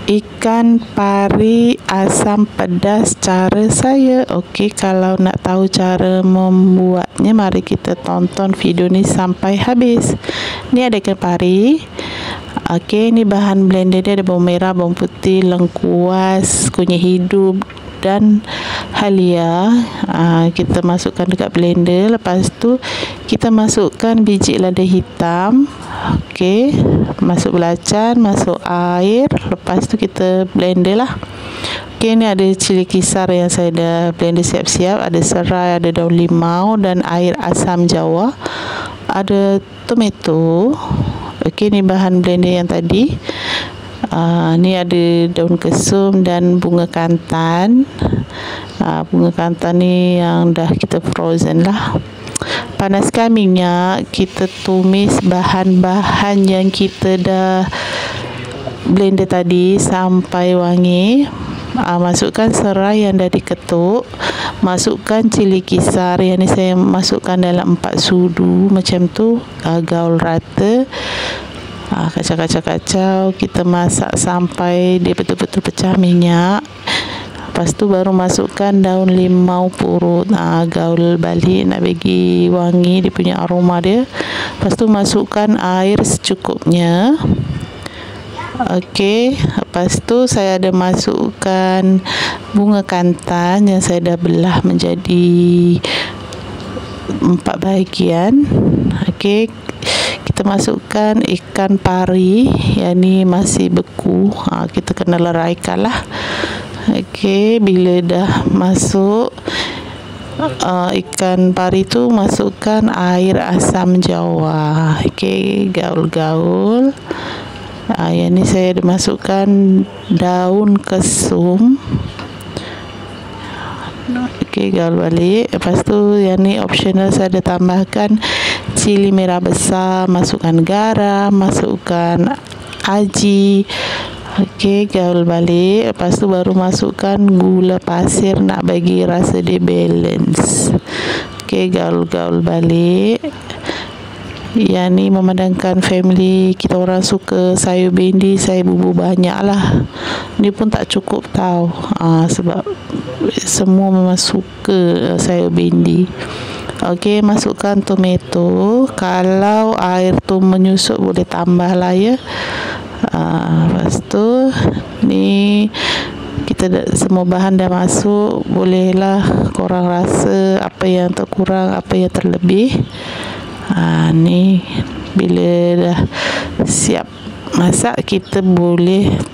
ikan pari asam pedas cara saya. Okey, kalau nak tahu cara membuatnya, mari kita tonton video ni sampai habis. Ni ada ikan pari. Okey, ni bahan blender dia ada bawang merah, bawang putih, lengkuas, kunyit hidup dan halia. Kita masukkan dekat blender. Lepas tu kita masukkan biji lada hitam. Okey, masuk belacan, masuk air. Lepas tu kita blender lah. Okey, ni ada cili kisar yang saya dah blender siap-siap. Ada serai, ada daun limau dan air asam jawa. Ada tomato. Okey, ni bahan blender yang tadi. Ni ada daun kesum dan bunga kantan. Bunga kantan ni yang dah kita frozen lah. Panaskan minyak, kita tumis bahan-bahan yang kita dah blender tadi sampai wangi. Masukkan serai yang dah diketuk, masukkan cili kisar yang ni saya masukkan dalam 4 sudu macam tu. Gaul rata. Kacau-kacau, kita masak sampai dia betul-betul pecah minyak. Lepas tu baru masukkan daun limau purut. Gaul balik nak bagi wangi dia punya aroma dia. Lepas tu masukkan air secukupnya. Okey, lepas tu saya ada masukkan bunga kantan yang saya dah belah menjadi 4 bahagian. Okey, kita masukkan ikan pari yang ni masih beku. Kita kena leraikan lah. Okey, bila dah masuk ikan pari tu, masukkan air asam jawa. Okey, gaul-gaul. Yang ni saya ada masukkan daun kesum. Okey, gaul balik. Lepas tu yang ni optional, saya ada tambahkan cili merah besar, masukkan garam, masukkan aji. Okey, gaul balik. Lepas tu baru masukkan gula pasir nak bagi rasa dia balance. Okey, gaul-gaul balik. Yang ni memandangkan family kita orang suka sayur bendi, saya bubur banyak lah. Ni pun tak cukup tau. Sebab semua memang suka sayur bendi. Okey, masukkan tomato. Kalau air tu menyusut boleh tambah lah ya. Lepas tu ni kita semua bahan dah masuk. Bolehlah korang rasa apa yang terkurang, apa yang terlebih. Ni bila dah siap masak, kita boleh